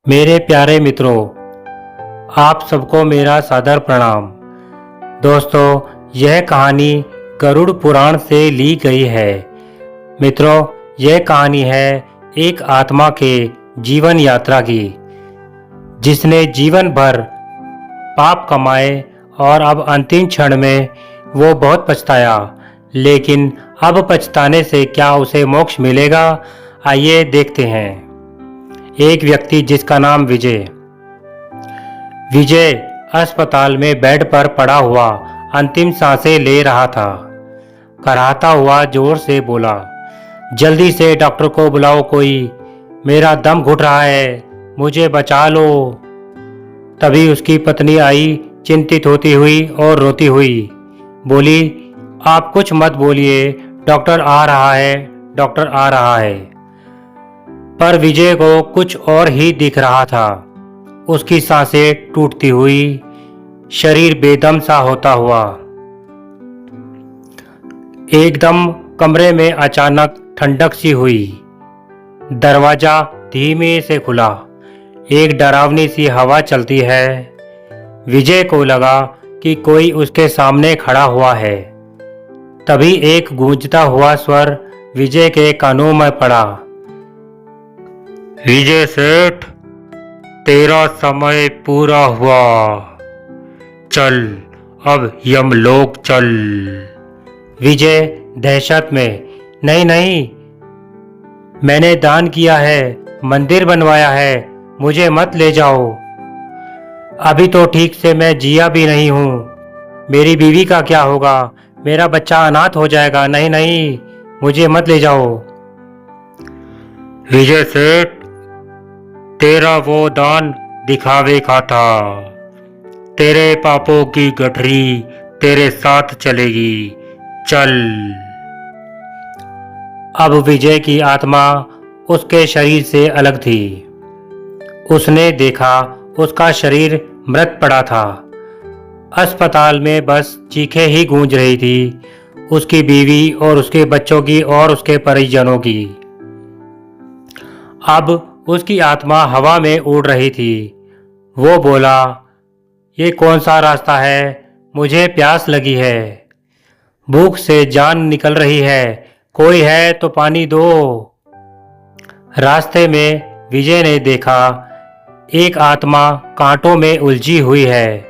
मेरे प्यारे मित्रों, आप सबको मेरा सादर प्रणाम। दोस्तों, यह कहानी गरुड़ पुराण से ली गई है। मित्रों, यह कहानी है एक आत्मा के जीवन यात्रा की, जिसने जीवन भर पाप कमाए और अब अंतिम क्षण में वो बहुत पछताया। लेकिन अब पछताने से क्या उसे मोक्ष मिलेगा? आइए देखते हैं। एक व्यक्ति जिसका नाम विजय अस्पताल में बेड पर पड़ा हुआ अंतिम सांसें ले रहा था। कराहता हुआ जोर से बोला, जल्दी से डॉक्टर को बुलाओ, कोई मेरा दम घुट रहा है, मुझे बचा लो। तभी उसकी पत्नी आई, चिंतित होती हुई और रोती हुई। बोली, आप कुछ मत बोलिए, डॉक्टर आ रहा है, डॉक्टर आ रहा है। पर विजय को कुछ और ही दिख रहा था। उसकी सांसें टूटती हुई, शरीर बेदम सा होता हुआ। एकदम कमरे में अचानक ठंडक सी हुई। दरवाजा धीमे से खुला। एक डरावनी सी हवा चलती है। विजय को लगा कि कोई उसके सामने खड़ा हुआ है। तभी एक गूंजता हुआ स्वर विजय के कानों में पड़ा। विजय सेठ, तेरा समय पूरा हुआ, चल अब यमलोक चल। विजय दहशत में, नहीं नहीं, मैंने दान किया है, मंदिर बनवाया है, मुझे मत ले जाओ। अभी तो ठीक से मैं जिया भी नहीं हूँ, मेरी बीवी का क्या होगा, मेरा बच्चा अनाथ हो जाएगा, नहीं नहीं, मुझे मत ले जाओ। विजय सेठ, तेरा वो दान दिखावे का था, तेरे पापों की गठरी तेरे साथ चलेगी, चल। अब विजय की आत्मा उसके शरीर से अलग थी। उसने देखा उसका शरीर मृत पड़ा था। अस्पताल में बस चीखें ही गूंज रही थी, उसकी बीवी और उसके बच्चों की और उसके परिजनों की। अब उसकी आत्मा हवा में उड़ रही थी। वो बोला, ये कौन सा रास्ता है, मुझे प्यास लगी है, भूख से जान निकल रही है, कोई है तो पानी दो। रास्ते में विजय ने देखा एक आत्मा कांटों में उलझी हुई है।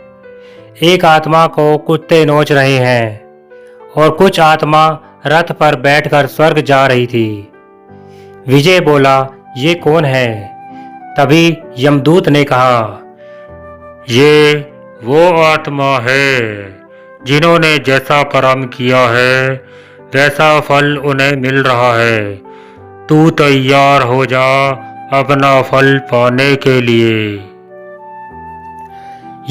एक आत्मा को कुत्ते नोच रहे हैं और कुछ आत्मा रथ पर बैठकर स्वर्ग जा रही थी। विजय बोला, ये कौन है? तभी यमदूत ने कहा, ये वो आत्मा है जिन्होंने जैसा कर्म किया है वैसा फल उन्हें मिल रहा है। तू तैयार हो जा अपना फल पाने के लिए।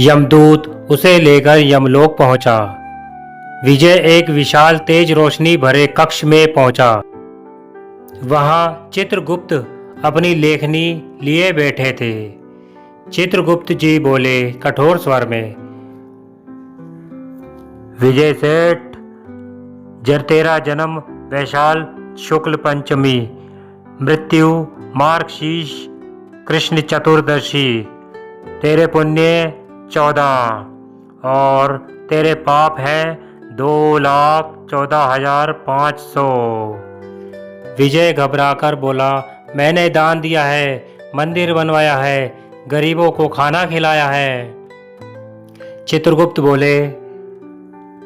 यमदूत उसे लेकर यमलोक पहुंचा। विजय एक विशाल तेज रोशनी भरे कक्ष में पहुंचा। वहां चित्रगुप्त अपनी लेखनी लिए बैठे थे। चित्रगुप्त जी बोले कठोर स्वर में, विजय सेठ, तेरा जन्म वैशाल शुक्ल पंचमी, मृत्यु मार्गशीर्ष कृष्ण चतुर्दशी, तेरे पुण्य 14 और तेरे पाप है 2,14,500। विजय घबराकर बोला, मैंने दान दिया है, मंदिर बनवाया है, गरीबों को खाना खिलाया है। चित्रगुप्त बोले,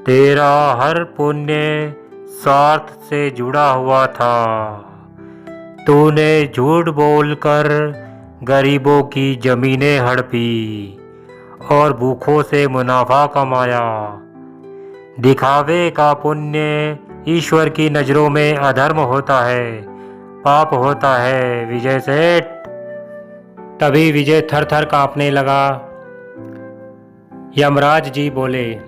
तेरा हर पुण्य स्वार्थ से जुड़ा हुआ था। तूने झूठ बोलकर गरीबों की जमीनें हड़पी और भूखों से मुनाफा कमाया। दिखावे का पुण्य ईश्वर की नज़रों में अधर्म होता है, पाप होता है विजय सेठ। तभी विजय थर थर कांपने लगा। यमराज जी बोले,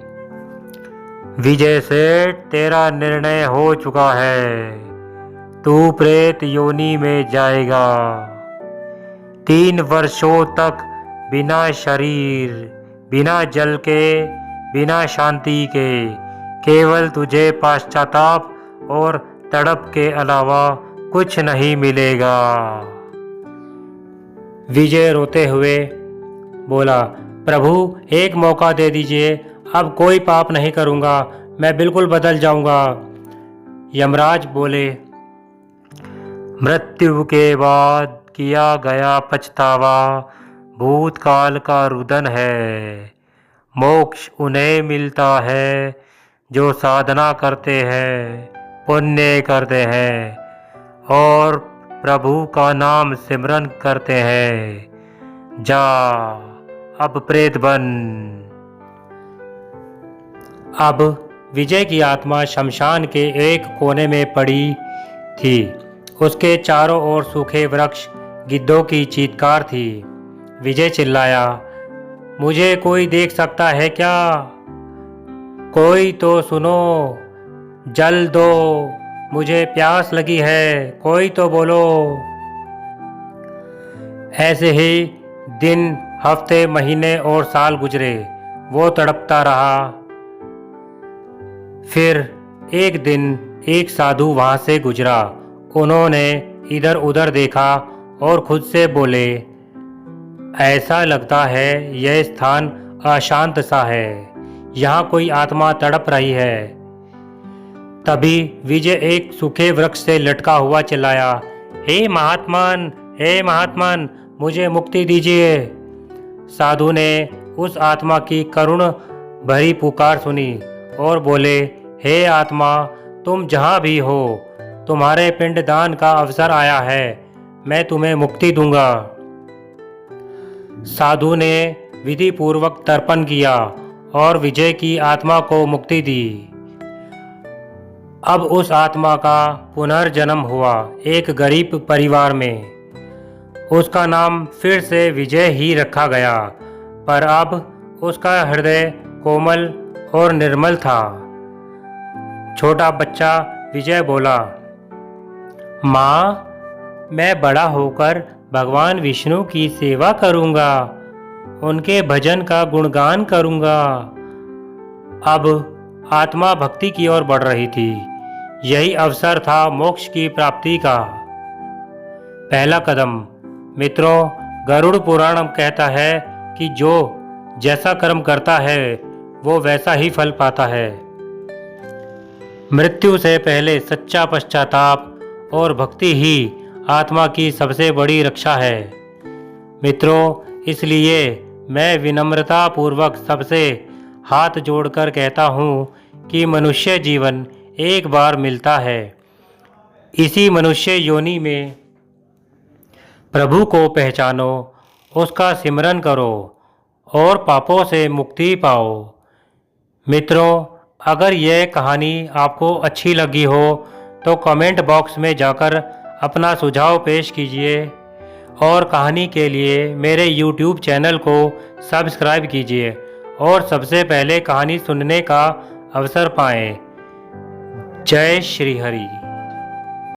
विजय सेठ, तेरा निर्णय हो चुका है, तू प्रेत योनि में जाएगा। 3 वर्षों तक बिना शरीर, बिना जल के, बिना शांति के, केवल तुझे पश्चाताप और तड़प के अलावा कुछ नहीं मिलेगा। विजय रोते हुए बोला, प्रभु एक मौका दे दीजिए, अब कोई पाप नहीं करूँगा, मैं बिल्कुल बदल जाऊँगा। यमराज बोले, मृत्यु के बाद किया गया पछतावा भूतकाल का रुदन है। मोक्ष उन्हें मिलता है जो साधना करते हैं, पुण्य करते हैं और प्रभु का नाम सिमरन करते हैं। जा अब प्रेत बन। अब विजय की आत्मा शमशान के एक कोने में पड़ी थी। उसके चारों ओर सूखे वृक्ष, गिद्धों की चीत्कार थी। विजय चिल्लाया, मुझे कोई देख सकता है क्या? कोई तो सुनो, जल दो, मुझे प्यास लगी है, कोई तो बोलो। ऐसे ही दिन, हफ्ते, महीने और साल गुजरे। वो तड़पता रहा। फिर एक दिन एक साधु वहां से गुजरा। उन्होंने इधर उधर देखा और खुद से बोले, ऐसा लगता है यह स्थान अशांत सा है, यहाँ कोई आत्मा तड़प रही है। तभी विजय एक सूखे वृक्ष से लटका हुआ चिल्लाया, हे महात्मन, हे महात्मन, मुझे मुक्ति दीजिए। साधु ने उस आत्मा की करुण भरी पुकार सुनी और बोले, हे आत्मा, तुम जहाँ भी हो, तुम्हारे पिंडदान का अवसर आया है, मैं तुम्हें मुक्ति दूंगा। साधु ने विधि पूर्वक तर्पण किया और विजय की आत्मा को मुक्ति दी। अब उस आत्मा का पुनर्जन्म हुआ एक गरीब परिवार में। उसका नाम फिर से विजय ही रखा गया, पर अब उसका हृदय कोमल और निर्मल था। छोटा बच्चा विजय बोला, माँ, मैं बड़ा होकर भगवान विष्णु की सेवा करूँगा, उनके भजन का गुणगान करूँगा। अब आत्मा भक्ति की ओर बढ़ रही थी। यही अवसर था मोक्ष की प्राप्ति का पहला कदम। मित्रों, गरुड़ पुराण कहता है कि जो जैसा कर्म करता है वो वैसा ही फल पाता है। मृत्यु से पहले सच्चा पश्चाताप और भक्ति ही आत्मा की सबसे बड़ी रक्षा है। मित्रों, इसलिए मैं विनम्रता पूर्वक सबसे हाथ जोड़कर कहता हूँ कि मनुष्य जीवन एक बार मिलता है। इसी मनुष्य योनि में प्रभु को पहचानो, उसका सिमरन करो और पापों से मुक्ति पाओ। मित्रों, अगर यह कहानी आपको अच्छी लगी हो तो कमेंट बॉक्स में जाकर अपना सुझाव पेश कीजिए और कहानी के लिए मेरे YouTube चैनल को सब्सक्राइब कीजिए और सबसे पहले कहानी सुनने का अवसर पाएं। जय श्री हरि।